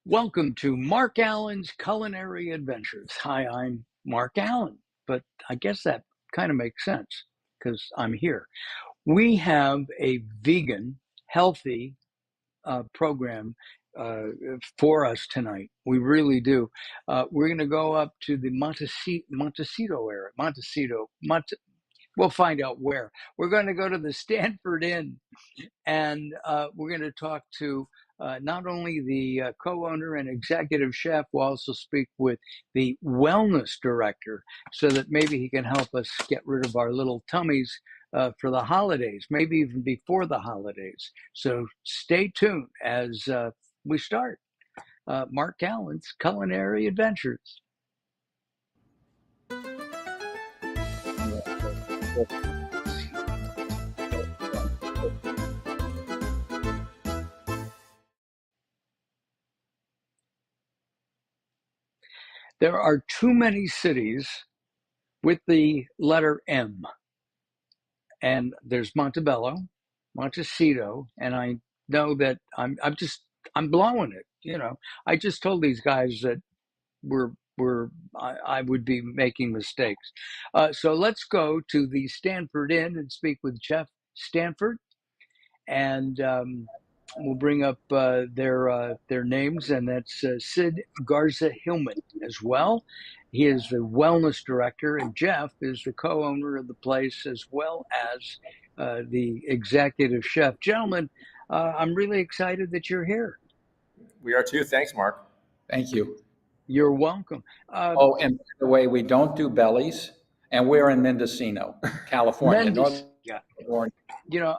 Welcome to Mark Allen's Culinary Adventures. Hi, I'm Mark Allen, but I guess that kind of makes sense because I'm here. We have a vegan, healthy program for us tonight. We really do. We're going to go up to the Montecito area. We'll find out where. We're going to go to the Stanford Inn, and we're going to talk to not only the co-owner and executive chef, we'll also speak with the wellness director so that maybe he can help us get rid of our little tummies for the holidays, maybe even before the holidays. So stay tuned as we start Mark Allen's Culinary Adventures. There are too many cities with the letter M. And there's Montebello, Montecito, and I know that I'm blowing it. You know, I just told these guys that I would be making mistakes. So let's go to the Stanford Inn and speak with Chef Stanford, and we'll bring up their names, and that's Sid Garza Hillman as well. He is the wellness director, and Jeff is the co-owner of the place as well as the executive chef. Gentlemen, I'm really excited that you're here. We are too. Thanks, Mark. Thank you. You're welcome. Oh, and by the way, we don't do bellies, and we're in Mendocino, California. North California. You know,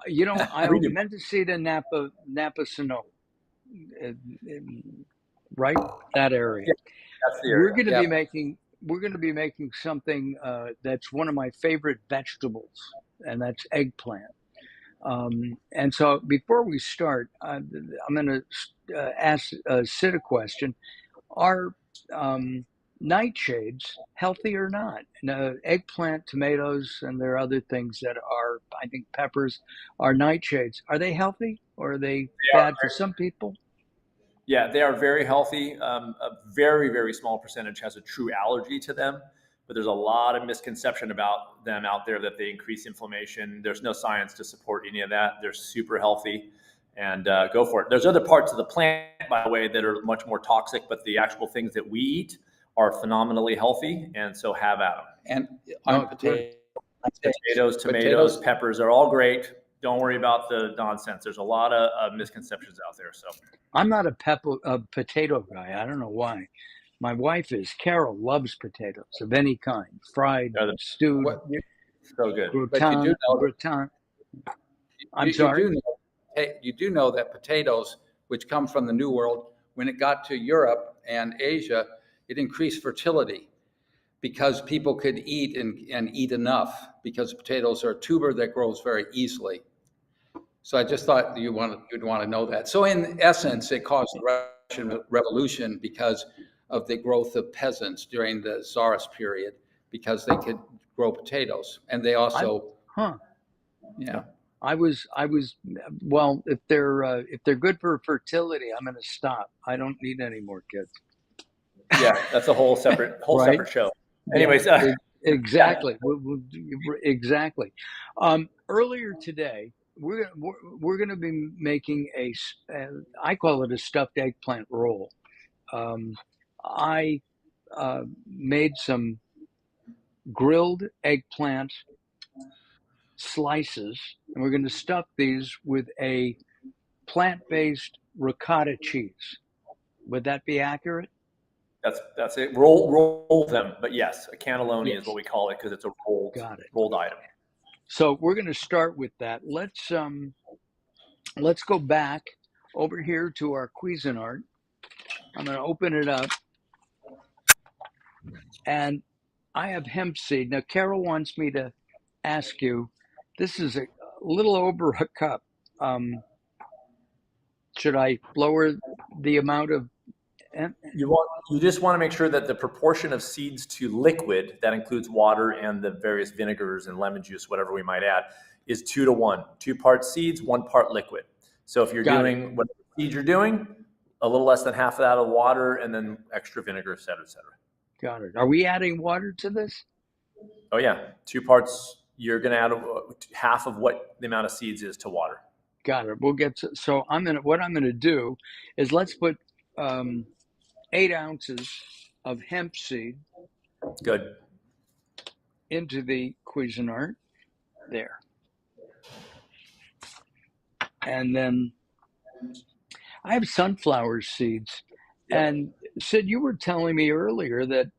I own Mendocino, Napa Sonoma, right? That area. Yeah, that's the area. We're going to be making something that's one of my favorite vegetables, and that's eggplant. And so before we start, I'm going to ask Sid a question. Are nightshades healthy or not? Eggplant, tomatoes, and there are other things that are, I think peppers are nightshades. Are they healthy or are they bad for some people? Yeah, they are very healthy. A very, very small percentage has a true allergy to them, but there's a lot of misconception about them out there that they increase inflammation. There's no science to support any of that. They're super healthy, and go for it. There's other parts of the plant, by the way, that are much more toxic, but the actual things that we eat are phenomenally healthy, and so have at them. And potatoes, tomatoes, peppers are all great. Don't worry about the nonsense. There's a lot of misconceptions out there. So I'm not a potato guy. I don't know why. My wife is. Carol loves potatoes of any kind, fried, stewed. So good. Gratin. I'm sorry. You do know that potatoes, which come from the New World, when it got to Europe and Asia, it increased fertility because people could eat and eat enough, because potatoes are a tuber that grows very easily. So I just thought you'd want to know that. So in essence, it caused the Russian Revolution because of the growth of peasants during the Tsarist period, because they could grow potatoes, and they also. Yeah. I was well. If they're good for fertility, I'm going to stop. I don't need any more kids. Yeah, that's a whole separate separate show. Anyways, exactly, exactly. Earlier today, we're going to be making I call it a stuffed eggplant roll. I made some grilled eggplant slices, and we're going to stuff these with a plant-based ricotta cheese. Would that be accurate? That's it. Roll them, but yes, a cannelloni is what we call it because it's a rolled item. So we're going to start with that. Let's go back over here to our Cuisinart. I'm going to open it up, and I have hemp seed. Now, Carol wants me to ask you. This is a little over a cup. Should I lower the amount of? You just want to make sure that the proportion of seeds to liquid, that includes water and the various vinegars and lemon juice, whatever we might add, is 2 to 1. 2 parts seeds, 1 part liquid. So if you're doing whatever seeds you're doing, a little less than half of that of water, and then extra vinegar, et cetera, et cetera. Got it. Are we adding water to this? Oh yeah, 2 parts. You're going to add half of what the amount of seeds is to water. Got it. We'll get to, so what I'm gonna do is let's put 8 ounces of hemp seed Good. into the Cuisinart there. And then I have sunflower seeds. Yep. And Sid, you were telling me earlier that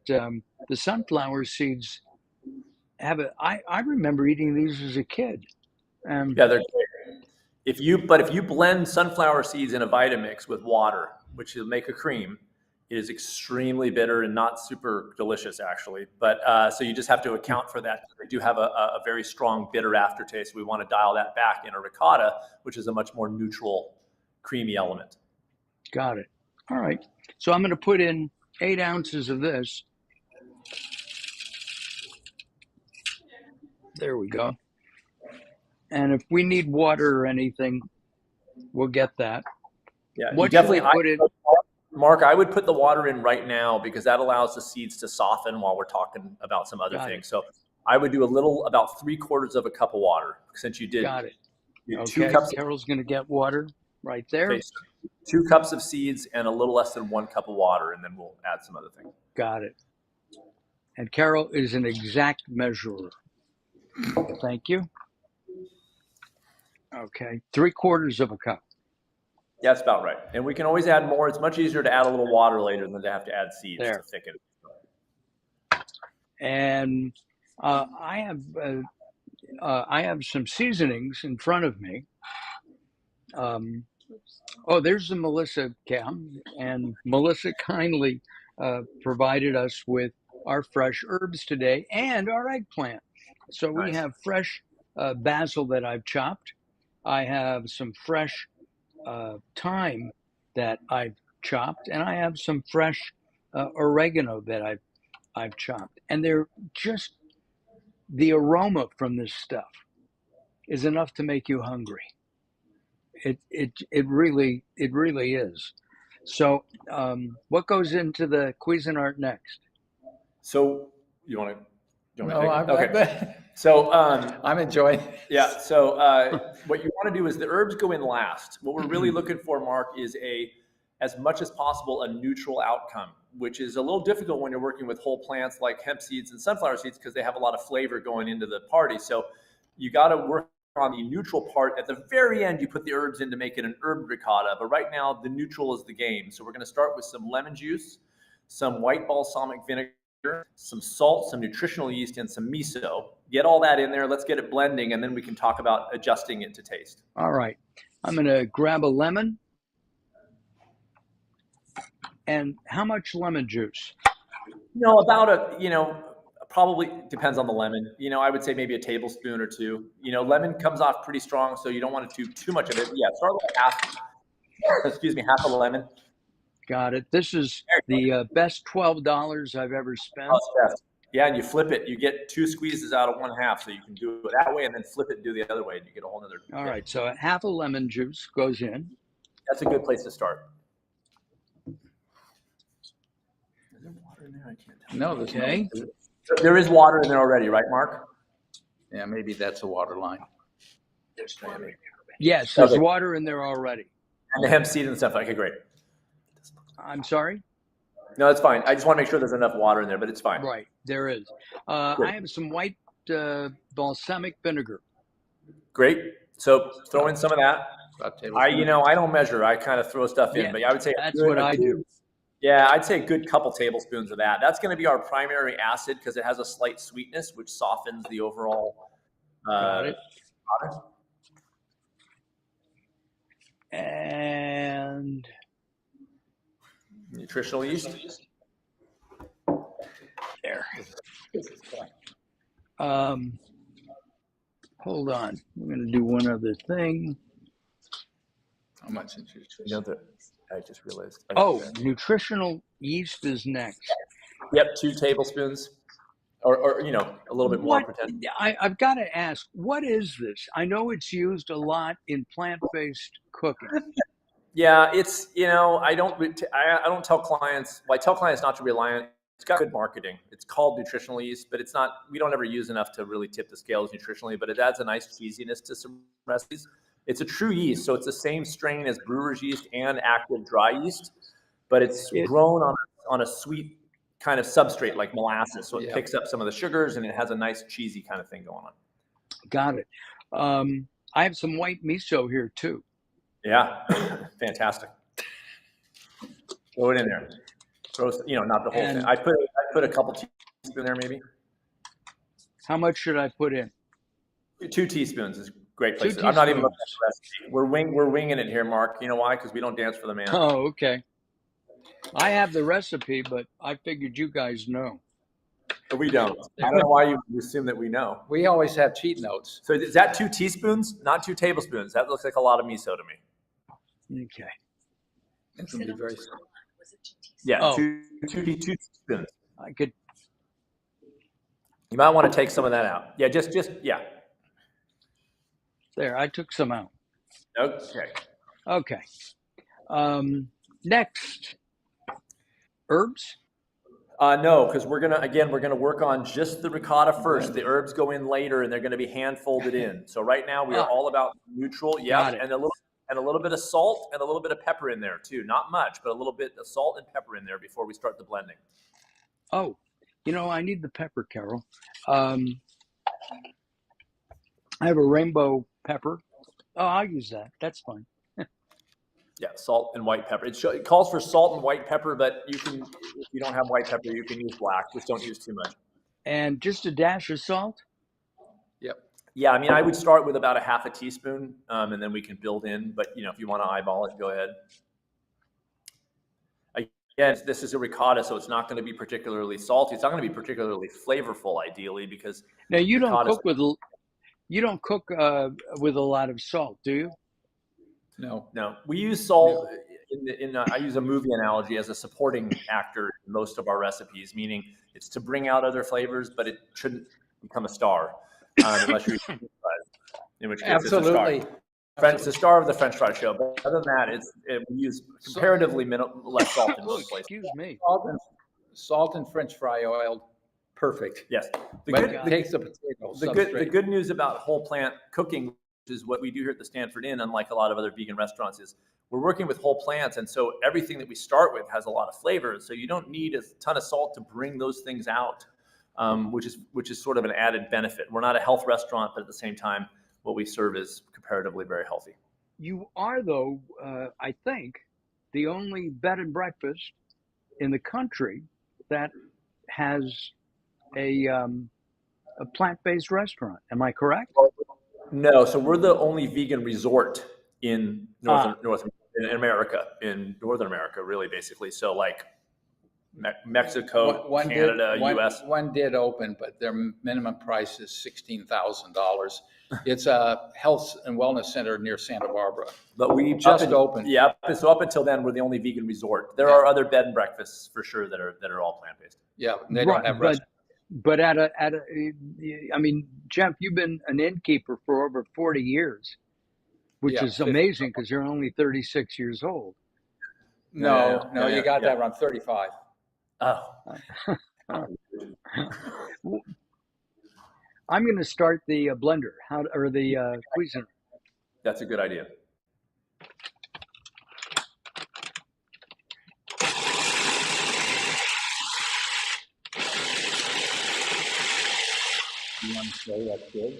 the sunflower seeds have I remember eating these as a kid. Yeah, they're great. If you blend sunflower seeds in a Vitamix with water, which will make a cream, it is extremely bitter and not super delicious, actually. But so you just have to account for that. They do have a very strong bitter aftertaste. We want to dial that back in a ricotta, which is a much more neutral, creamy element. Got it. All right. So I'm going to put in 8 ounces of this. There we go. And if we need water or anything, we'll get that. Yeah, what should I put in? Mark, I would put the water in right now because that allows the seeds to soften while we're talking about some other things. So I would do about 3/4 of a cup of water, since you did. Got it. Okay. 2 cups. Carol's going to get water right there. Okay, so 2 cups of seeds and a little less than 1 cup of water, and then we'll add some other things. Got it. And Carol is an exact measurer. Thank you. Okay, 3/4 of a cup. Yeah, that's about right. And we can always add more. It's much easier to add a little water later than to have to add seeds to thicken it. And I have some seasonings in front of me. There's the Melissa cam, and Melissa kindly provided us with our fresh herbs today and our eggplant. So we have fresh basil that I've chopped. I have some fresh thyme that I've chopped, and I have some fresh oregano that I've chopped. And they're just, the aroma from this stuff is enough to make you hungry. It really is. So what goes into the Cuisinart next? So you want to? Okay. So I'm enjoying. Yeah. So what you want to do is the herbs go in last. What we're really looking for, Mark, is as much as possible, a neutral outcome, which is a little difficult when you're working with whole plants like hemp seeds and sunflower seeds because they have a lot of flavor going into the party. So you got to work on the neutral part. At the very end, you put the herbs in to make it an herb ricotta. But right now, the neutral is the game. So we're going to start with some lemon juice, some white balsamic vinegar, some salt, some nutritional yeast, and some miso. Get all that in there. Let's get it blending, and then we can talk about adjusting it to taste. All right. I'm going to grab a lemon. And how much lemon juice? Probably depends on the lemon. I would say maybe a tablespoon or 2. Lemon comes off pretty strong, so you don't want to do too much of it. Yeah, start with half a lemon. Got it. This is the best $12 I've ever spent. Yeah, and you flip it. You get 2 squeezes out of 1/2, so you can do it that way and then flip it and do the other way, and you get a whole other. All right, so half a lemon juice goes in. That's a good place to start. Is there water in there? I can't tell. No, there's okay. There is water in there already, right, Mark? Yeah, maybe that's a water line. Yes, there's water in there already. And the hemp seed and stuff. Okay, great. I'm sorry? No, that's fine. I just want to make sure there's enough water in there, but it's fine. Right, there is. I have some white balsamic vinegar. Great. So throw in some of that. I don't measure. I kind of throw stuff in, but I would say that's what I do. Yeah, I'd say a good couple tablespoons of that. That's going to be our primary acid because it has a slight sweetness, which softens the overall. Got it. And nutritional yeast. There. Hold on. We're going to do one other thing. How much nutrition? I just realized. Nutritional yeast is next. Yep, 2 tablespoons, or a little bit more. Pretend. I've got to ask, what is this? I know it's used a lot in plant-based cooking. Yeah, it's, I don't tell clients. Well, I tell clients not to rely on. It's got good marketing. It's called nutritional yeast, but it's not. We don't ever use enough to really tip the scales nutritionally. But it adds a nice cheesiness to some recipes. It's a true yeast, so it's the same strain as brewer's yeast and active dry yeast, but it's grown on a sweet kind of substrate like molasses, so it picks up some of the sugars and it has a nice cheesy kind of thing going on. Got it. I have some white miso here too. Yeah, fantastic. Throw it in there. Throw, not the whole thing. I put a couple teaspoons in there maybe. How much should I put in? 2 teaspoons is a great place. I'm not even looking at the recipe. We're winging it here, Mark. You know why? Because we don't dance for the man. Oh, okay. I have the recipe, but I figured you guys know. But we don't. I don't know why you assume that we know. We always have cheat notes. So is that 2 teaspoons, not 2 tablespoons? That looks like a lot of miso to me. Okay. It's going to be very simple. Yeah, 2 teaspoons. I could. You might want to take some of that out. Yeah, just yeah. There, I took some out. Okay. Next, herbs. No, because we're gonna work on just the ricotta first. The herbs go in later, and they're going to be hand folded in. So right now we are all about neutral. Yeah, and a little bit of salt and a little bit of pepper in there too. Not much, but a little bit of salt and pepper in there before we start the blending. Oh, I need the pepper, Carol. I have a rainbow pepper. Oh, I'll use that. That's fine. Yeah, salt and white pepper. It calls for salt and white pepper, but if you don't have white pepper, you can use black. Just don't use too much. And just a dash of salt? Yep. Yeah, I mean, I would start with about a half a teaspoon, and then we can build in. But, if you want to eyeball it, go ahead. Again, this is a ricotta, so it's not going to be particularly salty. It's not going to be particularly flavorful, ideally, because now you don't cook with a lot of salt, do you? No. We use salt. I use a movie analogy as a supporting actor in most of our recipes, meaning it's to bring out other flavors, but it shouldn't become a star unless you're in which case Absolutely. It's a star. It's the star of the French fry show. But other than that, we use comparatively less salt in most places. Excuse me. Salt and French fry oil, perfect. Yes. The good news about whole plant cooking, which is what we do here at the Stanford Inn, unlike a lot of other vegan restaurants, is we're working with whole plants, and so everything that we start with has a lot of flavor. So you don't need a ton of salt to bring those things out, which is sort of an added benefit. We're not a health restaurant, but at the same time, what we serve is comparatively very healthy. You are, though, I think, the only bed and breakfast in the country that has a plant-based restaurant. Am I correct? No, so we're the only vegan resort in Northern America, really, basically. So like Mexico, Canada, U.S. One did open, but their minimum price is $16,000. It's a health and wellness center near Santa Barbara. But we just opened. Yeah, so up until then, we're the only vegan resort. There are other bed and breakfasts for sure that are all plant-based. Yeah, they don't have restaurants. But I mean, Jeff, you've been an innkeeper for over 40 years, which is amazing because you're only 36 years old. No, you got that wrong. 35. Oh. I'm going to start the blender, the Cuisinart. That's a good idea. You want to say that's good?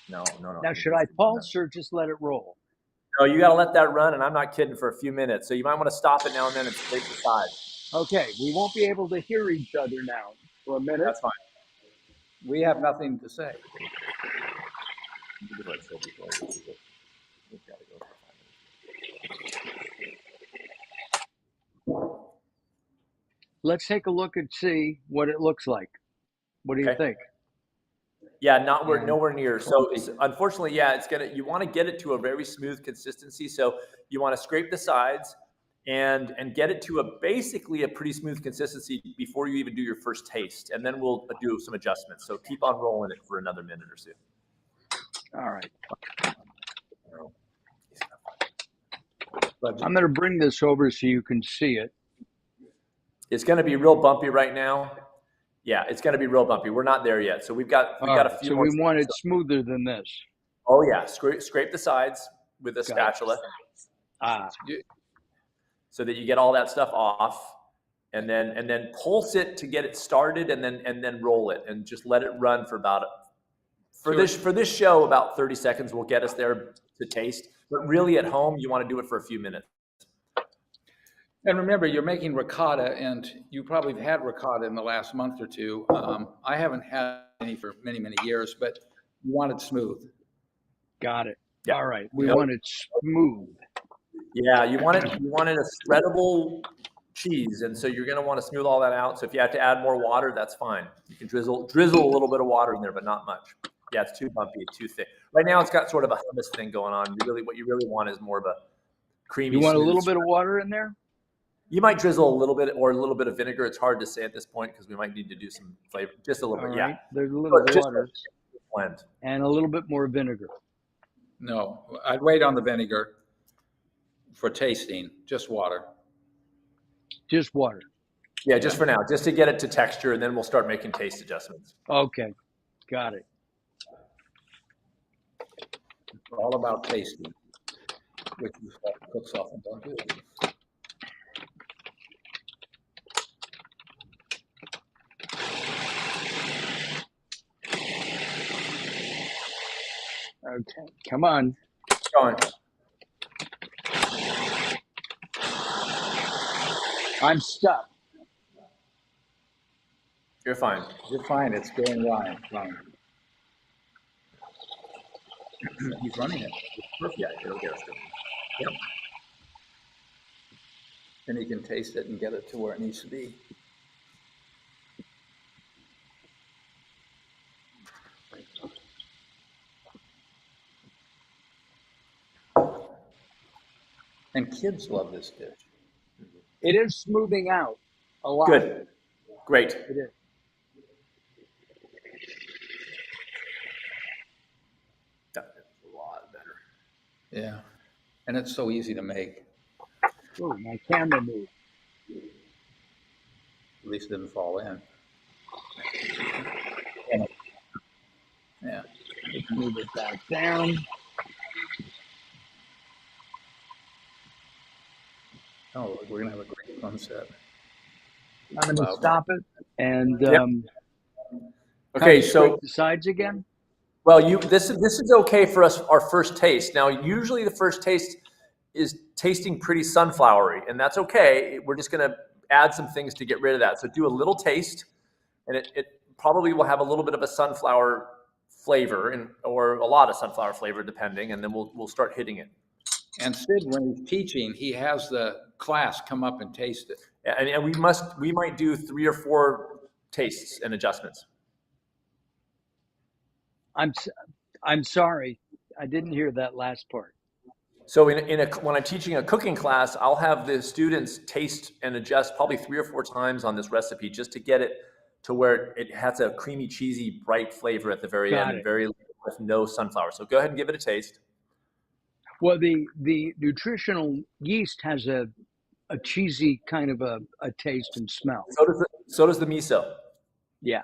No. Now, should I pulse or just let it roll? No, you got to let that run, and I'm not kidding, for a few minutes. So you might want to stop it now and then and scrape the side. Okay, we won't be able to hear each other now for a minute. That's fine. We have nothing to say. Let's take a look and see what it looks like. What do you think? Yeah, nowhere near. So unfortunately, you want to get it to a very smooth consistency. So you want to scrape the sides and get it to basically a pretty smooth consistency before you even do your first taste. And then we'll do some adjustments. So keep on rolling it for another minute or two. All right. But I'm going to bring this over so you can see it. It's going to be real bumpy right now. Yeah, it's going to be real bumpy. We're not there yet. So we've got All a right, few so more. we want it smoother than this. Oh yeah, scrape the sides with a Got it. spatula so that you get all that stuff off, and then pulse it to get it started, and then roll it and just let it run for about for this show about 30 seconds will get us there to taste. But really at home you want to do it for a few minutes. And remember, you're making ricotta, and you probably have had ricotta in the last month or two. I haven't had any for many, many years, but you want it smooth. Got it. Yeah. All right, we want it smooth. Yeah, you want it a spreadable cheese, and so you're going to want to smooth all that out. So if you have to add more water, that's fine. You can drizzle a little bit of water in there, but not much. Yeah, it's too bumpy, too thick. Right now, it's got sort of a hummus thing going on. What you really want is more of a creamy. You want a little bit of water in there? You might drizzle a little bit, or a little bit of vinegar. It's hard to say at this point because we might need to do some flavor, just a little bit. Right. Yeah, There's a little water blend and a little bit more vinegar. No, I'd wait on the vinegar for tasting. Just water. Just water. Yeah, just for now, just to get it to texture, and then we'll start making taste adjustments. Okay, got it. It's all about tasting, which is what cooks often don't do. Okay, come on. Keep going. I'm stuck. You're fine. You're fine. It's going fine. He's running it. Yeah, it'll get us good. Yep. Then he can taste it and get it to where it needs to be. And kids love this dish. It is smoothing out a lot. Good. Great. It is. That's a lot better. Yeah. And it's so easy to make. Oh, my camera moved. At least it didn't fall in. Yeah. Let's move it back down. Oh, we're going to have a great sunset. I'm going to stop it and Okay, scrape so the sides again. well, this is okay for us. Our first taste. Now, usually the first taste is tasting pretty sunflowery, and that's okay. We're just going to add some things to get rid of that. So do a little taste, and it probably will have a little bit of a sunflower flavor or a lot of sunflower flavor, depending, and then we'll start hitting it. And Sid, when he's teaching, he has the class come up and taste it. And we might do 3 or 4 tastes and adjustments. I'm sorry, I didn't hear that last part. So when I'm teaching a cooking class, I'll have the students taste and adjust probably 3 or 4 times on this recipe just to get it to where it has a creamy, cheesy, bright flavor at the very end, and with no sunflower. So go ahead and give it a taste. Well, the nutritional yeast has a cheesy kind of a taste and smell. So does the miso. Yeah.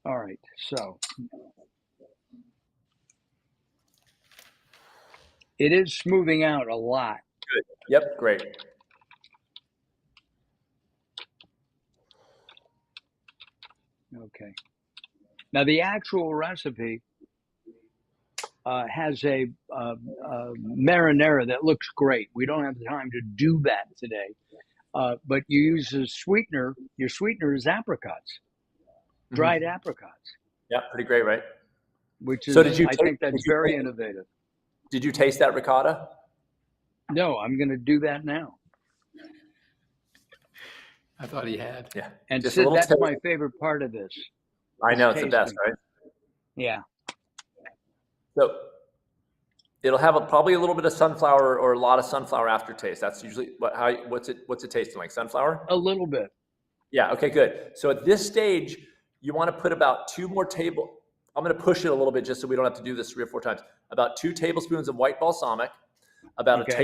All right. So it is smoothing out a lot. Good. Yep. Great. Okay. Now the actual recipe has a marinara that looks great. We don't have the time to do that today, but you use a sweetener. Your sweetener is apricots, dried apricots. Yeah, pretty great, right? Which is, I think that's very innovative. Did you taste that ricotta? No, I'm going to do that now. I thought he had. Yeah. And Sid, that's my favorite part of this. I know, it's the best, right? Yeah. So it'll have probably a little bit of sunflower or a lot of sunflower aftertaste. That's usually what's it tasting like? Sunflower? A little bit. Yeah. Okay. Good. So at this stage, you want to put about 2 more I'm going to push it a little bit just so we don't have to do this 3 or 4 times. About 2 tablespoons of white balsamic, about Okay. a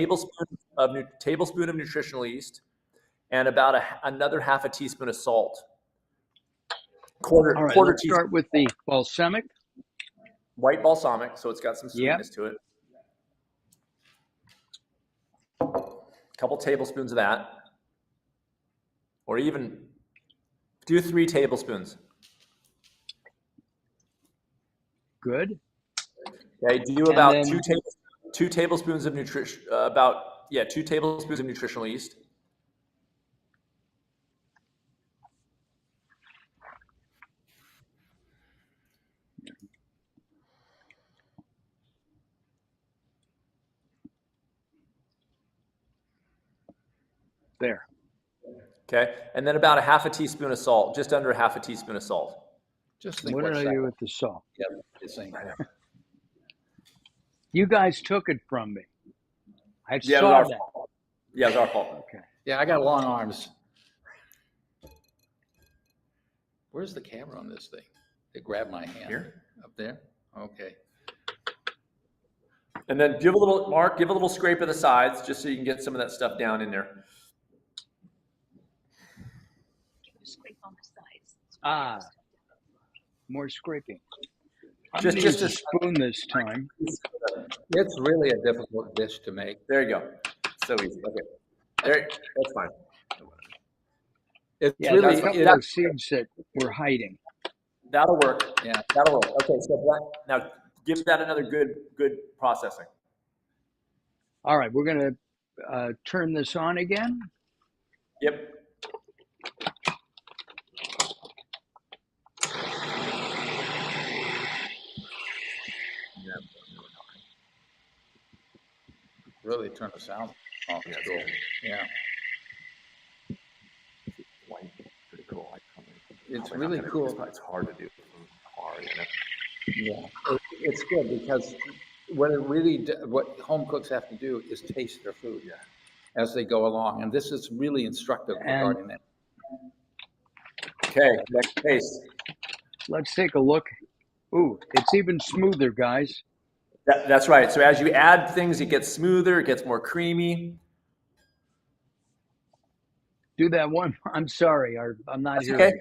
tablespoon of nutritional yeast, and about another half a teaspoon of salt. All right, Quarter let's teaspoon start with the balsamic. white balsamic, so it's got some Yep. sweetness to it. A couple tablespoons of that, or even do 3 tablespoons. Good. Okay, do And about then- 2 tablespoons of 2 tablespoons of nutritional yeast. There. Okay, and then about a half a teaspoon of salt, just under a half a teaspoon of salt. Just think What what did I second. do with the salt? Yeah, the same here. You guys took it from me. I Yeah, it saw was that. our fault. Yeah, it was our fault. Okay. Yeah, I got long arms. Where's the camera on this thing? They grab my hand. Here. Up there? Okay. And then give a little scrape of the sides, just so you can get some of that stuff down in there. Scrape on the sides. Ah, more scraping. I'm Just going to use a a spoon this time. It's really a difficult dish to make. There you go. So easy. Okay. There, that's fine. It's Yeah, really, there's a couple of seeds that we're hiding. That'll work. yeah. That'll work. Okay, so now give that another good processing. All right, we're going to turn this on again. Yep. Really turn the sound off. Yeah, Cool. Yeah. Pretty cool. It's really cool. It's hard to do. Hard, you know? Yeah. It's good because what home cooks have to do is taste their food as they go along. And this is really instructive regarding that. Okay, next taste. Let's take a look. Ooh, it's even smoother, guys. That's right. So as you add things, it gets smoother, it gets more creamy. Do that one. I'm sorry, I'm not That's here. okay.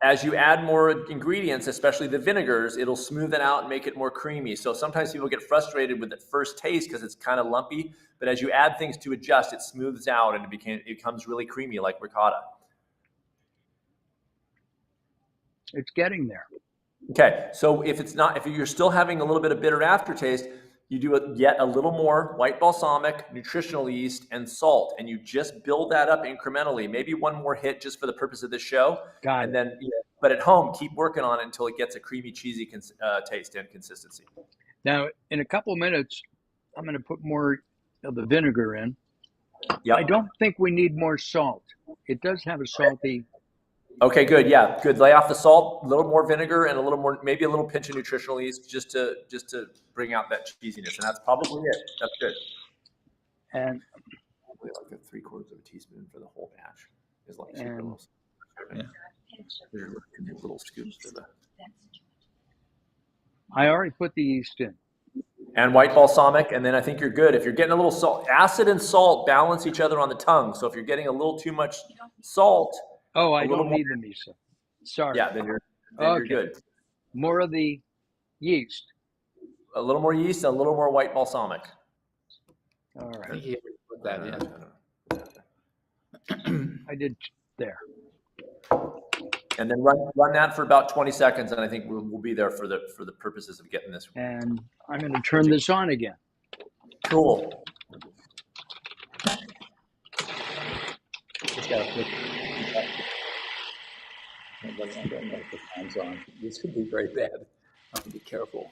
As you add more ingredients, especially the vinegars, it'll smooth it out and make it more creamy. So sometimes people get frustrated with the first taste because it's kind of lumpy, but as you add things to adjust, it smooths out and it becomes really creamy like ricotta. It's getting there. Okay, so if you're still having a little bit of bitter aftertaste, you do yet a little more white balsamic, nutritional yeast, and salt, and you just build that up incrementally. Maybe one more hit just for the purpose of this show, Got it. then. But at home, keep working on it until it gets a creamy, cheesy taste and consistency. Now, in a couple minutes, I'm going to put more of the vinegar in. Yep. I don't think we need more salt. It does have a salty. Okay, good. Yeah, good. Lay off the salt, a little more vinegar, and a little more, maybe a little pinch of nutritional yeast, just to bring out that cheesiness, and that's probably it. That's good. And Probably like a 3/4 of a teaspoon for the whole batch is like And- little. Yeah. There's little scoops for the. I already put the yeast in. And white balsamic, and then I think you're good. If you're getting a little salt, acid and salt balance each other on the tongue. So if you're getting a little too much salt, Oh, I little don't more- need the miso. Sorry. yeah, then you're Okay. good. More of the yeast. A little more yeast, a little more white balsamic. All I right. think he put that in. I did there. And then run that for about 20 seconds, and I think we'll be there for the purposes of getting this. And I'm going to turn this on again. Cool. Just gotta put the hands on. This could be very bad. I have to be careful.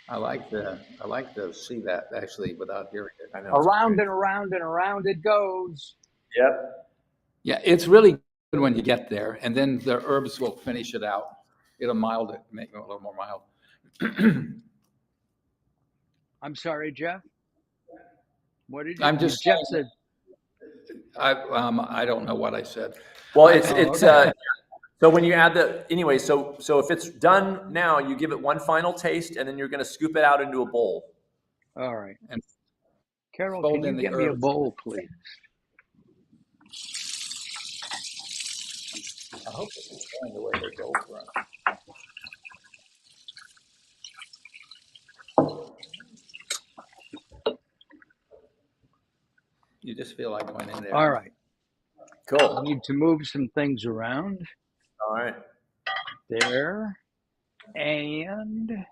I like to see that actually without hearing it. I know. Around and around and around it goes. Yep. Yeah, it's really good when you get there, and then the herbs will finish it out. It'll make it a little more mild. I'm sorry, Jeff. What did you? I'm just Jeff saying- said. I don't know what I said. Well, it's okay. so when you add so if it's done now, you give it one final taste, and then you're going to scoop it out into a bowl. All right. And Carol, fold can you in the get me a herbs. bowl, please? I hope it's going the way they go for us. You just feel like going in there. All right. Cool. I need to move some things around. All right. There. And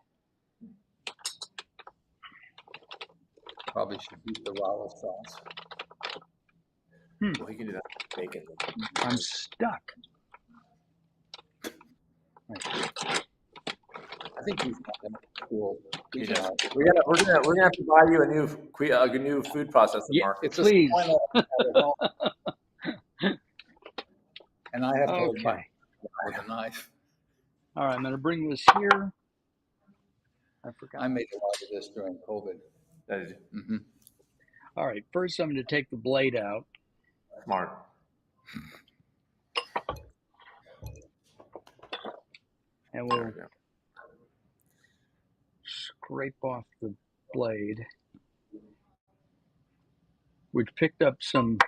Probably should use the Rala sauce. Well, you can do that. Bacon. I'm stuck. I think he's not gonna cool. We're gonna have to buy you a new food processor, Yeah, Mark. It's please. a spoiler. And I have to hold my Okay. with a knife. All right, I'm going to bring this here. I forgot. I made a lot of this during COVID. That is Mm-hmm. All right, first I'm going to take the blade out. smart. And we'll scrape off the blade, which picked up some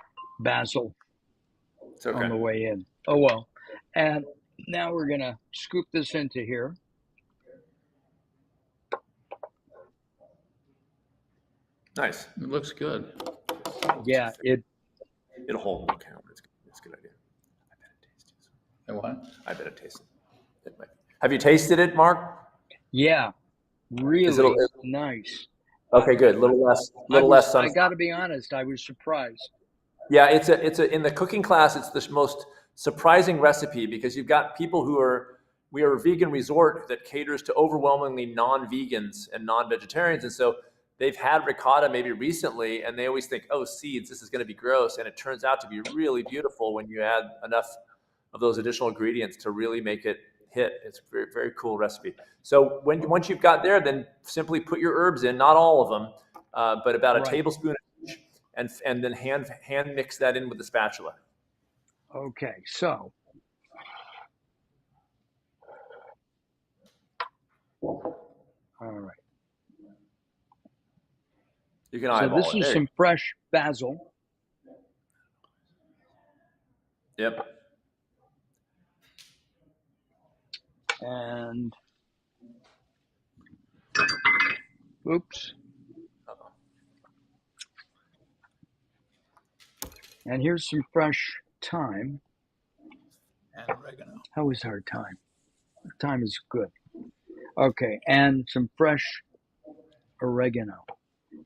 basil It's okay. on the way in. Oh, well. And now we're going to scoop this into here. Nice. It looks good. Yeah, It'll hold the camera. It's a good idea. I bet it tastes it. And what? I bet it tastes it. Have you tasted it, Mark? yeah, really nice. Okay, good. Little less. I got to be honest, I was surprised. Yeah, it's a in the cooking class. It's the most surprising recipe because you've got people we are a vegan resort that caters to overwhelmingly non-vegans and non-vegetarians, and so they've had ricotta maybe recently, and they always think, oh, seeds, this is going to be gross, and it turns out to be really beautiful when you add enough of those additional ingredients to really make it hit. It's a very, very cool recipe. So once you've got there, then simply put your herbs in, not all of them, but about a tablespoon each, and then hand mix that in with the spatula. Okay, so all right. You can So eyeball this it. is some fresh basil. Yep. And oops. And here's some fresh thyme. And oregano. How is our thyme? Thyme is good. Okay, and some fresh oregano.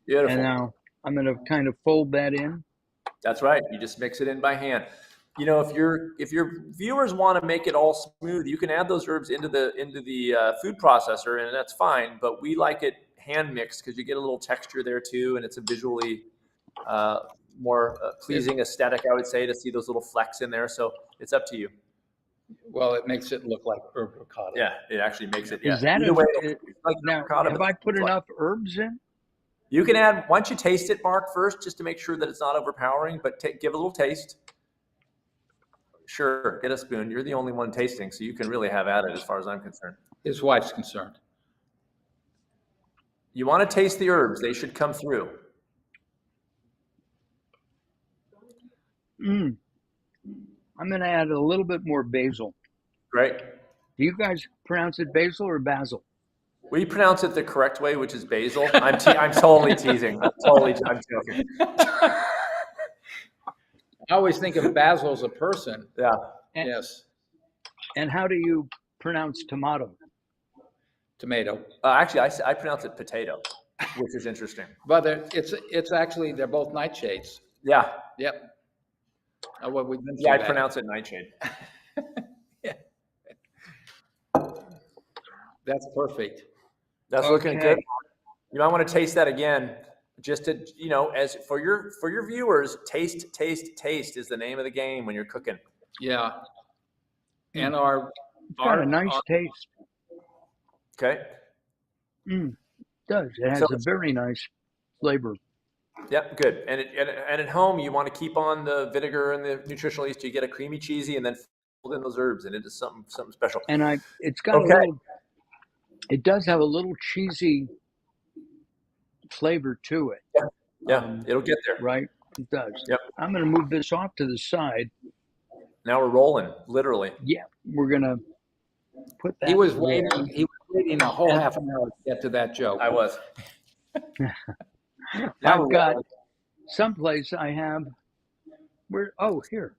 Beautiful. And now I'm going to kind of fold that in. That's right. You just mix it in by hand. You know, if your viewers want to make it all smooth, you can add those herbs into the food processor, and that's fine. But we like it hand mixed because you get a little texture there too, and it's a visually more pleasing aesthetic, I would say, to see those little flecks in there. So it's up to you. Well, it makes it look like herb ricotta. Yeah, it actually makes it. Yeah. Is that Either way, like now? ricotta, Have I put enough herbs in? You can add, once you taste it, Mark, first, just to make sure that it's not overpowering, but give a little taste. Sure, get a spoon. You're the only one tasting, so you can really have at it as far as I'm concerned. His wife's concerned. You want to taste the herbs. They should come through. I'm going to add a little bit more basil. Great. Do you guys pronounce it basil or basil? We pronounce it the correct way, which is basil. I'm totally teasing. I'm joking. I always think of basil as a person. Yeah. Yes. And how do you pronounce tomato? Tomato. Actually, I pronounce it potato, which is interesting. But it's actually, they're both nightshades. Yeah. Yep. Well, we've been Yeah, I that. pronounce it nightshade. Yeah. That's perfect. That's looking good. You might want to taste that again, just to, as for your viewers, taste is the name of the game when you're cooking. Yeah. And It's got a nice taste. Okay. It does. It has a very nice flavor. Yep, good. And at home, you want to keep on the vinegar and the nutritional yeast. You get a creamy, cheesy, and then fold in those herbs, and it is something special. And it's got a little. It does have a little cheesy flavor to it. Yeah, it'll get there. Right? It does. Yep. I'm going to move this off to the side. Now we're rolling, literally. Yeah, we're going to put that He was there. waiting. He was waiting a whole half an hour to get to that joke. I was. I've got someplace I have where, oh, here.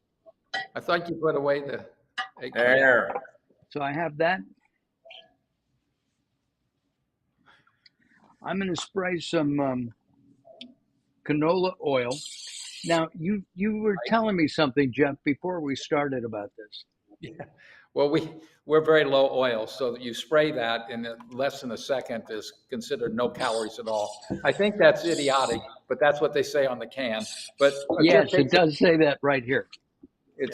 I thought you put away the eggplant. There. So I have that. I'm going to spray some canola oil. Now, you were telling me something, Jeff, before we started about this. Yeah. Well, we're very low oil, so that you spray that in less than a second is considered no calories at all. I think that's idiotic, but that's what they say on the can. But yes, it does say that right here. It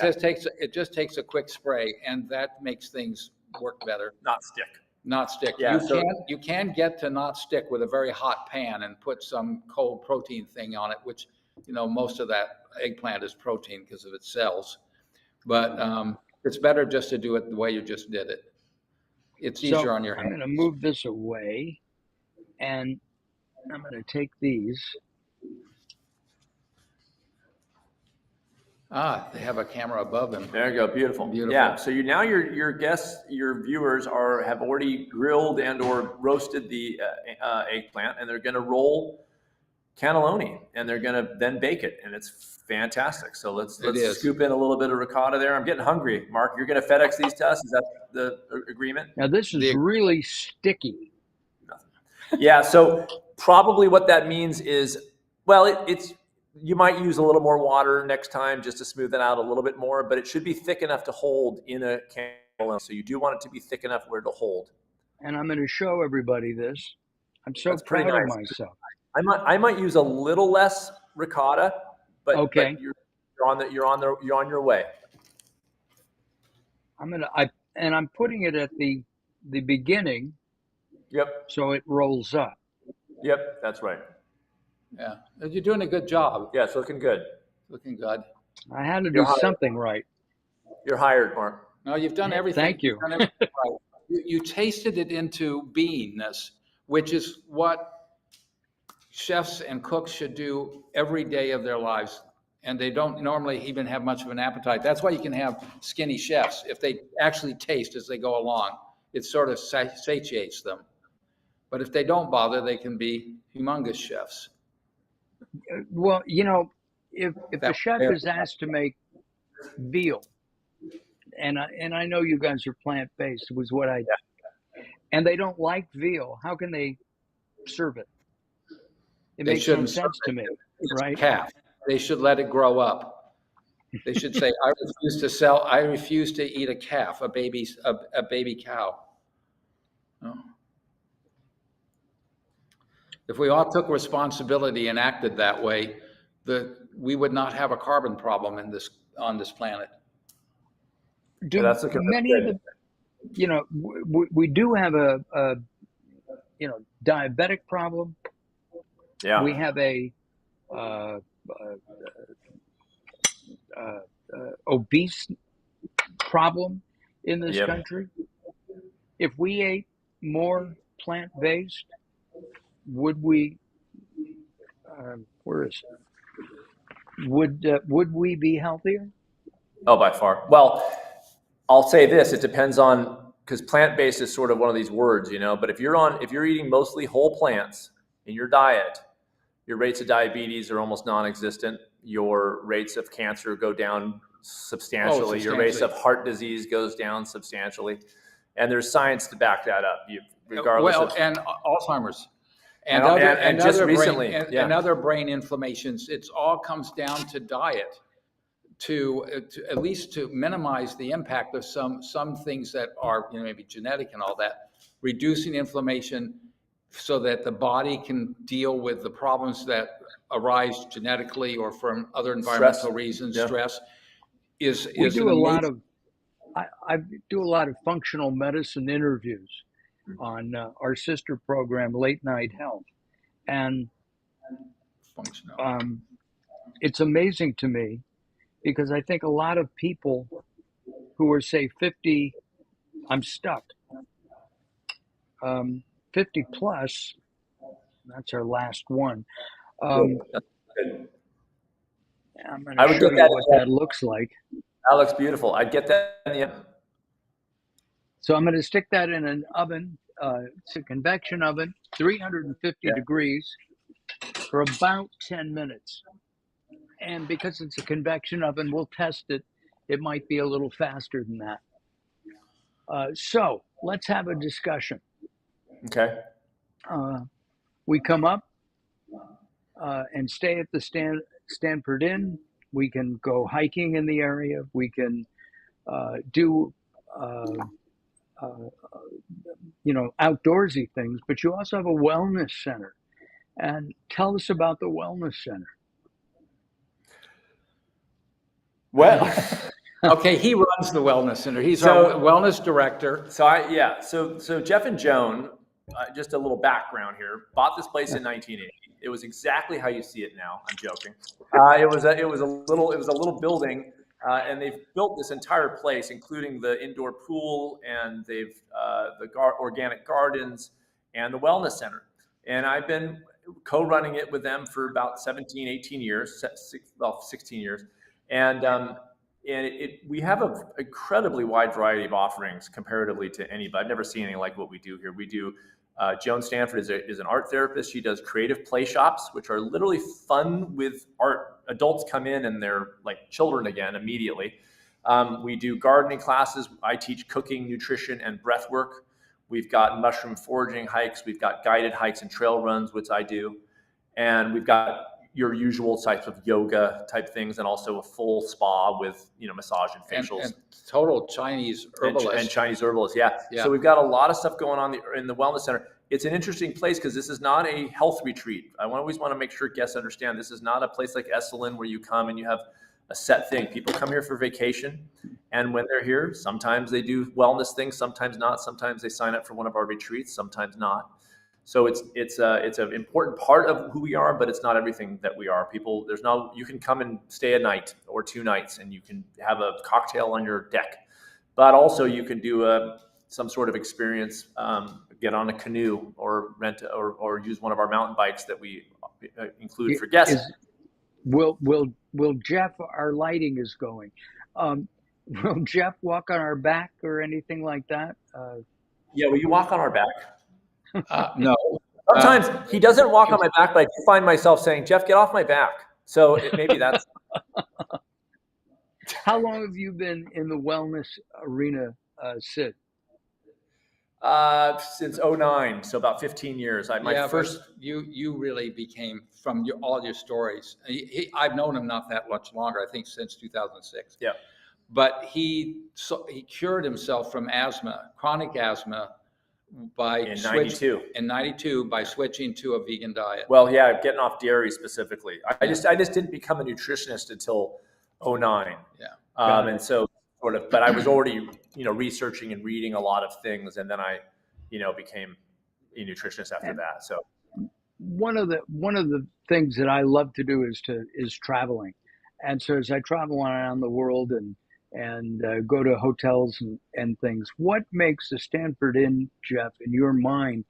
just takes a quick spray, and that makes things work better. Not stick. Not stick. Yeah, You can get to not stick with a very hot pan and put some cold protein thing on it, which, most of that eggplant is protein because of its cells. But it's better just to do it the way you just did it. It's easier on your hands. I'm going to move this away, and I'm going to take these. They have a camera above them. There you go. Beautiful. Beautiful. Yeah. So now your guests, your viewers have already grilled and or roasted the eggplant, and they're going to roll cannelloni, and they're going to then bake it, and it's fantastic. So let's scoop in a little bit of ricotta there. I'm getting hungry. Mark, you're going to FedEx these to us? Is that the agreement? Now this is really sticky. Yeah. So probably what that means is, well, it's you might use a little more water next time just to smooth it out a little bit more, but it should be thick enough to hold in a cannelloni. So you do want it to be thick enough where it'll hold. And I'm going to show everybody this. I'm so proud of myself. I might use a little less ricotta, but, okay. But you're on your way. I'm putting it at the beginning. Yep. So it rolls up. Yep, that's right. Yeah, you're doing a good job. Yeah, it's looking good. Looking good. I had to do something right. You're hired, Mark. No, you've done everything. Thank you. Right. You tasted it into beingness, which is what chefs and cooks should do every day of their lives. And they don't normally even have much of an appetite. That's why you can have skinny chefs. If they actually taste as they go along, it sort of satiates them. But if they don't bother, they can be humongous chefs. Well, if a chef is asked to make veal, and I know you guys are plant-based, was what I did, and they don't like veal, how can they serve it? It makes no sense to me, right? Calf. They should let it grow up. They should say, I refuse to eat a calf, a baby cow. No. If we all took responsibility and acted that way, we would not have a carbon problem on this planet. Many of the, we do have a diabetic problem. Yeah. We have a obese problem in this country. If we ate more plant-based, would we? Where is it? Would we be healthier? Oh, by far. Well, I'll say this: it depends on, because plant-based is sort of one of these words, But if you're eating mostly whole plants in your diet, your rates of diabetes are almost non-existent. Your rates of cancer go down substantially. Your rates of heart disease goes down substantially, and there's science to back that up. Regardless, and Alzheimer's. And just recently, and other brain inflammations. It all comes down to diet, to at least to minimize the impact of some things that are maybe genetic and all that, reducing inflammation so that the body can deal with the problems that arise genetically or from other environmental reasons. Stress is we do a lot of. I do a lot of functional medicine interviews on our sister program, Late Night Health. And it's amazing to me because I think a lot of people who are, say, 50, I'm stuck, 50 plus, That's our last one. That's good. I'm going I to would show get you that. what that looks like. That looks beautiful. I'd get that in the oven. So I'm going to stick that in an oven. It's a convection oven, 350 Yeah. degrees for about 10 minutes. And because it's a convection oven, we'll test it. It might be a little faster than that. So let's have a discussion. Okay. We come up and stay at the Stanford Inn. We can go hiking in the area. We can do outdoorsy things, but you also have a wellness center. And tell us about the wellness center. Well, Okay, he runs the wellness center. He's So- our wellness director. So Jeff and Joan, just a little background here, bought this place in 1980. It was exactly how you see it now. I'm joking. It was a little building, and they've built this entire place, including the indoor pool, and they've organic gardens and the wellness center. And I've been co-running it with them for about 17, 18 years, 16 years, and we have an incredibly wide variety of offerings comparatively to anybody. I've never seen anything like what we do here. We do. Joan Stanford is an art therapist. She does creative play shops, which are literally fun with art. Adults come in and they're like children again immediately. We do gardening classes. I teach cooking, nutrition, and breath work. We've got mushroom foraging hikes. We've got guided hikes and trail runs, which I do. And we've got your usual types of yoga type things, and also a full spa with massage and facials. And total Chinese herbalist. And Chinese herbalist, yeah. Yeah. So we've got a lot of stuff going on in the wellness center. It's an interesting place because this is not a health retreat. I always want to make sure guests understand this is not a place like Esalen where you come and you have a set thing. People come here for vacation, and when they're here, sometimes they do wellness things, sometimes not. Sometimes they sign up for one of our retreats, sometimes not. So it's an important part of who we are, but it's not everything that we are. You can come and stay a night or 2 nights, and you can have a cocktail on your deck, but also you can do some sort of experience, get on a canoe or rent or use one of our mountain bikes that we include for guests. Will Jeff? Our lighting is going. Will Jeff walk on our back or anything like that? Yeah, will you walk on our back? No. Sometimes he doesn't walk on my back, but I do find myself saying, "Jeff, get off my back." So maybe that's. How long have you been in the wellness arena, Sid? Since 2009, so about 15 years. You really became from all your stories. I've known him not that much longer. I think since 2006. Yeah. But he cured himself from asthma, chronic asthma, in 92 by switching to a vegan diet. Well, yeah, getting off dairy specifically. I just didn't become a nutritionist until 2009. Yeah. And so but I was already, researching and reading a lot of things, and then I, became a nutritionist after that. So one of the things that I love to do is traveling. And so as I travel around the world and go to hotels and things, what makes the Stanford Inn, Jeff, in your mind,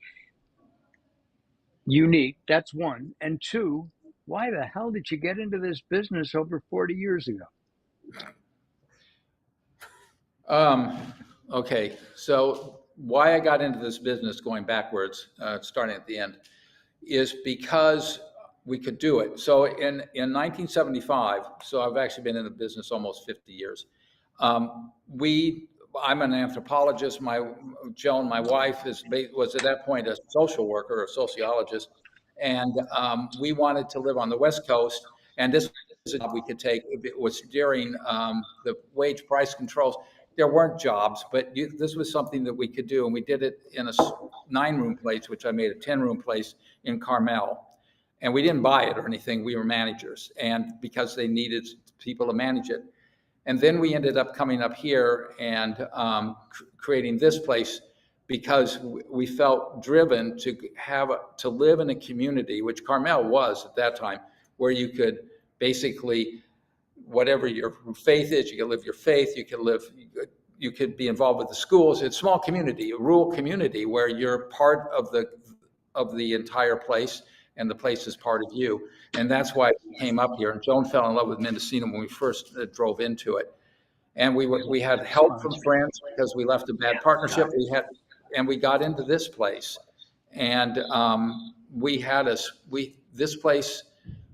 unique? That's one. And two, why the hell did you get into this business over 40 years ago? Okay, so why I got into this business, going backwards, starting at the end, is because we could do it. So in 1975, so I've actually been in the business almost 50 years. I'm an anthropologist. Joan, my wife, was at that point a social worker, a sociologist, and we wanted to live on the West Coast. And this was a job we could take. It was during the wage price controls. There weren't jobs, but this was something that we could do, and we did it in a 9-room place, which I made a 10-room place in Carmel. And we didn't buy it or anything. We were managers, and because they needed people to manage it. And then we ended up coming up here and creating this place because we felt driven to live in a community, which Carmel was at that time, where you could basically, whatever your faith is, you could live your faith, you could be involved with the schools. It's a small community, a rural community where you're part of of the entire place, and the place is part of you. And that's why we came up here. And Joan fell in love with Mendocino when we first drove into it. And we had help from friends because we left a bad partnership. And we got into this place, and this place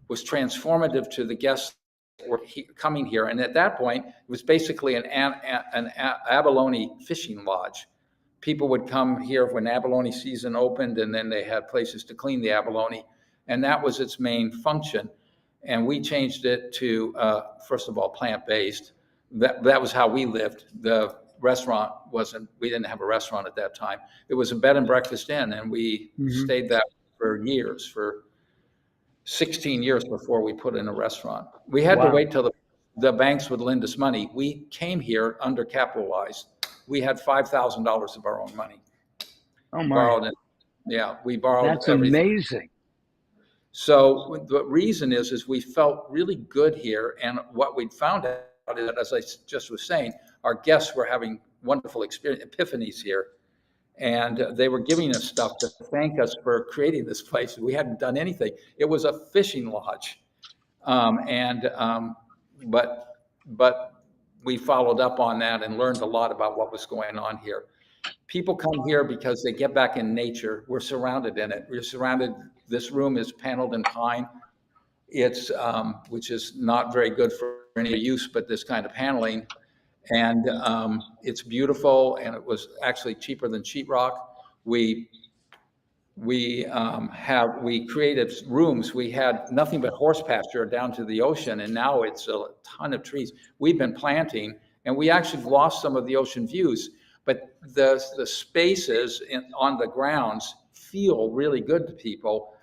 was transformative to the guests that were coming here. And at that point, it was basically an abalone fishing lodge. People would come here when abalone season opened, and then they had places to clean the abalone, and that was its main function. And we changed it to, first of all, plant-based. That was how we lived. The restaurant we didn't have a restaurant at that time. It was a bed and breakfast inn, and we stayed that for years, for 16 years before we put in a restaurant. We had to wait till the banks would lend us money. We came here undercapitalized. We had $5,000 of our own money. Oh my! Borrowed it. Yeah, we borrowed. That's everything. Amazing. So the reason is we felt really good here, and what we'd found out is that, as I just was saying, our guests were having wonderful epiphanies here, and they were giving us stuff to thank us for creating this place. We hadn't done anything. It was a fishing lodge, but we followed up on that and learned a lot about what was going on here. People come here because they get back in nature. We're surrounded in it. We're surrounded. This room is paneled in pine. It's which is not very good for any use, but this kind of paneling. And it's beautiful, and it was actually cheaper than sheetrock. We created rooms. We had nothing but horse pasture down to the ocean, and now it's a ton of trees. We've been planting, and we actually lost some of the ocean views, but the spaces on the grounds feel really good to people.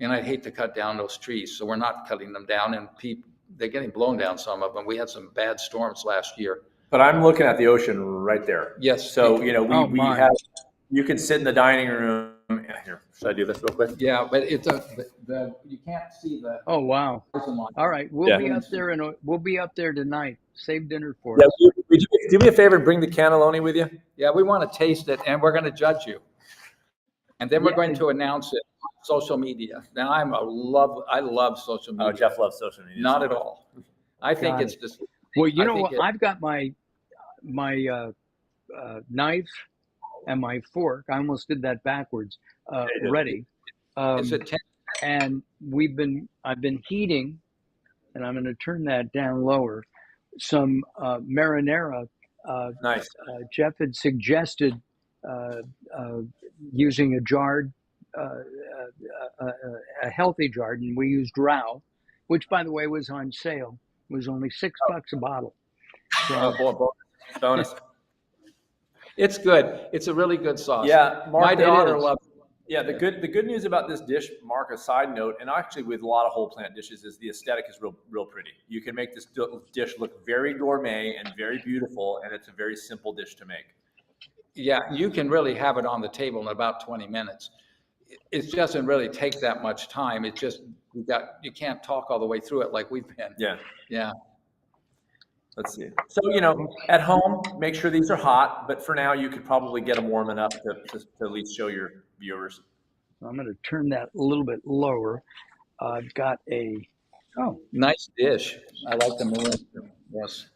And I'd hate to cut down those trees, so we're not cutting them down, and they're getting blown down, some of them. We had some bad storms last year. But I'm looking at the ocean right there. Yes. So, we have, you can sit in the dining room. Here, should I do this real quick? Yeah, but it's you can't see the. Oh wow! All right, we'll be up there, and we'll be up there tonight. Save dinner for us. Do me a favor and bring the cannelloni with you. Yeah, we want to taste it, and we're going to judge you, and then we're going to announce it on social media. Now I love social media. Oh, Jeff loves social media. Not at all. I think it's just. Well, you know what? I've got my knife and my fork. I almost did that backwards. Ready. And I've been heating, and I'm going to turn that down lower. Some marinara. Nice. Jeff had suggested using a jarred, a healthy jarred, and we used Rao, which, by the way, was on sale. It was only $6 a bottle. So, bonus. It's good. It's a really good sauce. Yeah, Mark, my daughter loves it. Yeah, the good news about this dish, Mark, a side note, and actually with a lot of whole plant dishes, is the aesthetic is real pretty. You can make this dish look very gourmet and very beautiful, and it's a very simple dish to make. Yeah, you can really have it on the table in about 20 minutes. It doesn't really take that much time. It just you can't talk all the way through it like we've been. Yeah. Let's see. So, at home, make sure these are hot, but for now, you could probably get them warm enough to at least show your viewers. I'm going to turn that a little bit lower. I've got nice dish. I like the maroon. Yes.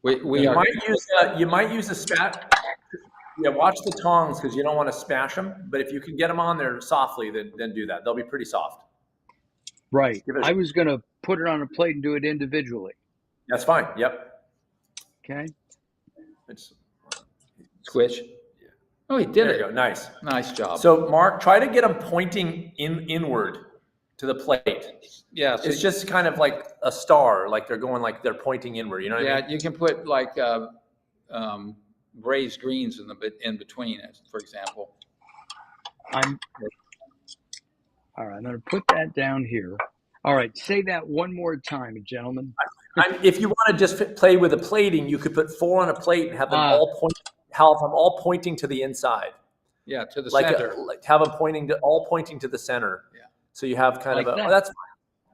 You might use a spat. Yeah, watch the tongs because you don't want to smash them. But if you can get them on there softly, then do that. They'll be pretty soft. Right. I was going to put it on a plate and do it individually. That's fine. Yep. Okay. Squish. Yeah. Oh, he did there it. You go. Nice. Nice job. So, Mark, try to get them pointing inward to the plate. Yeah. So it's just kind of like a star, like they're pointing inward. You know what I mean? You can put like braised greens in between it, for example. All right, I'm going to put that down here. All right, say that one more time, gentlemen. If you want to just play with the plating, you could put 4 on a plate and have them all pointing to the inside. Yeah, to the center. Have them all pointing to the center. Yeah. So you have kind of that's fine.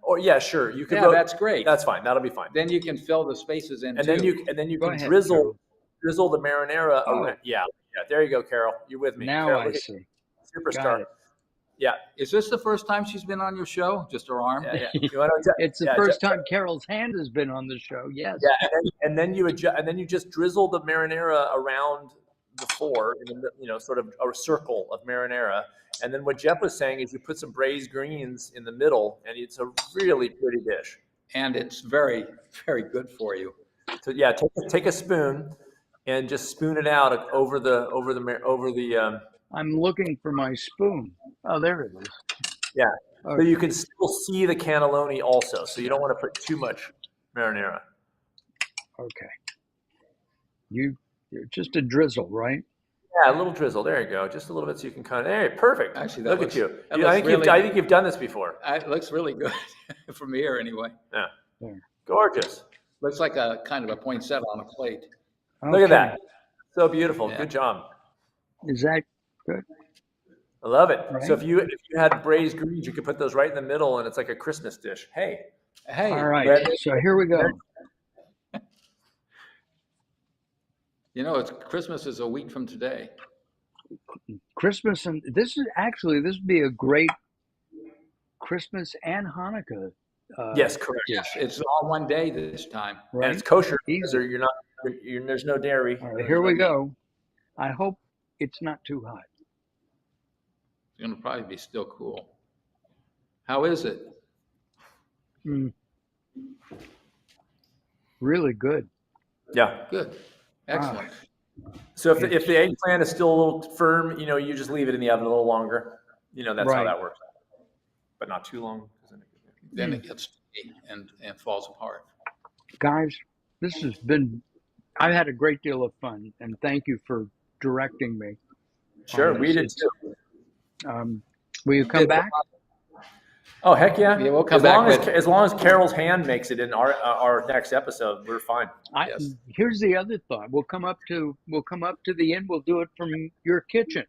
Or yeah, sure. You could. Yeah, that's great. That's fine. That'll be fine. Then you can fill the spaces in. And then you can drizzle the marinara around. Yeah. There you go, Carol. You're with me. Now Carol, I see. superstar. it. Yeah. Is this the first time she's been on your show? Just her arm? Yeah. You want to, It's the first time Carol's hand has been on the show. Yes. Yeah, and then you adjust, and then you just drizzle the marinara around the four, sort of a circle of marinara. And then what Jeff was saying is you put some braised greens in the middle, and it's a really pretty dish. And it's very, very good for you. So yeah, take a spoon and just spoon it out over the. I'm looking for my spoon. Oh, there it is. Yeah. Okay. So you can still see the cannelloni also. So you don't want to put too much marinara. Okay. You're just a drizzle, right? Yeah, a little drizzle. There you go. Just a little bit so you can kind of. Hey, perfect. Actually, look at you. I think you've done this before. It looks really good from here, anyway. Yeah. There. Gorgeous. Looks like a kind of a poinsettia on a plate. Okay. Look at that. So beautiful. Yeah. Good job. Is that good? I love it. Right. So if you had braised greens, you could put those right in the middle, and it's like a Christmas dish. Hey. All right. So here we go. It's Christmas is a week from today. Christmas, and this would be a great Christmas and Hanukkah. Yes, correct. Yes, it's all one day this time. Right? And it's kosher. Easy. So there's no dairy. All right, here we go. I hope it's not too hot. It's going to probably be still cool. How is it? Really good. Yeah. Good. Excellent. So if the eggplant is still a little firm, you just leave it in the oven a little longer. That's how that works. But not too long. Then it gets sticky and falls apart. Guys, this has been, I've had a great deal of fun, and thank you for directing me. Sure, we did too. Will you come back? Oh, heck yeah. Yeah, we'll come back. As long as Carol's hand makes it in our next episode, we're fine. Yes. Here's the other thought. We'll come up to the inn. We'll do it from your kitchen.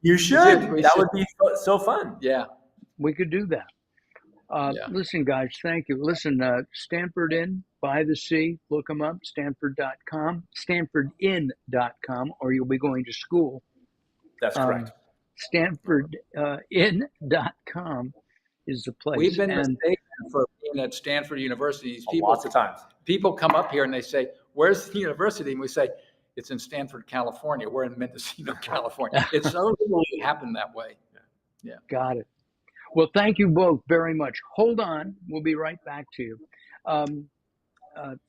You should. That would be so fun. Yeah. We could do that. Listen, guys, thank you. Listen, Stanford Inn by the Sea. Look them up. Stanford.com, StanfordInn.com, or you'll be going to school. That's correct. StanfordInn.com is the place. We've been mistaken for being at Stanford University. Lots of times. People come up here and they say, "Where's the university?" And we say, "It's in Stanford, California. We're in Mendocino, California." It's so really happened that way. Yeah. Got it. Well, thank you both very much. Hold on. We'll be right back to you.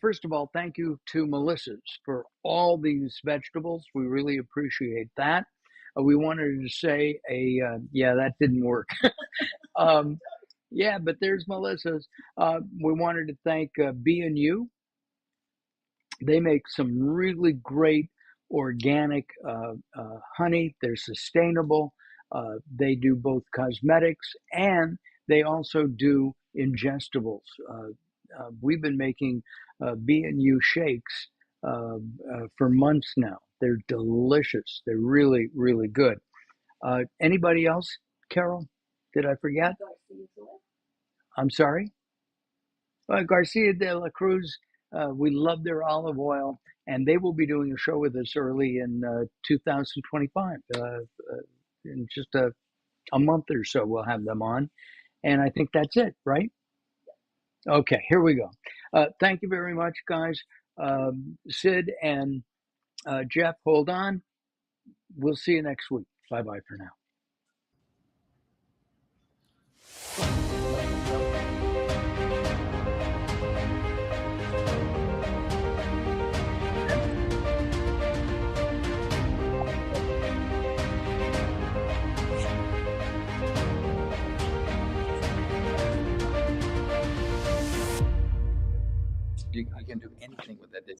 First of all, thank you to Melissa's for all these vegetables. We really appreciate that. We wanted to say that didn't work. But there's Melissa's. We wanted to thank B&U. They make some really great organic honey. They're sustainable. They do both cosmetics and they also do ingestibles. We've been making B&U shakes for months now. They're delicious. They're really, really good. Anybody else? Carol, did I forget? I'm sorry? Garcia de la Cruz, we love their olive oil, and they will be doing a show with us early in 2025. In just a month or so, we'll have them on. And I think that's it, right? Okay, here we go. Thank you very much, guys. Sid and Jeff, hold on. We'll see you next week. Bye-bye for now. I can do any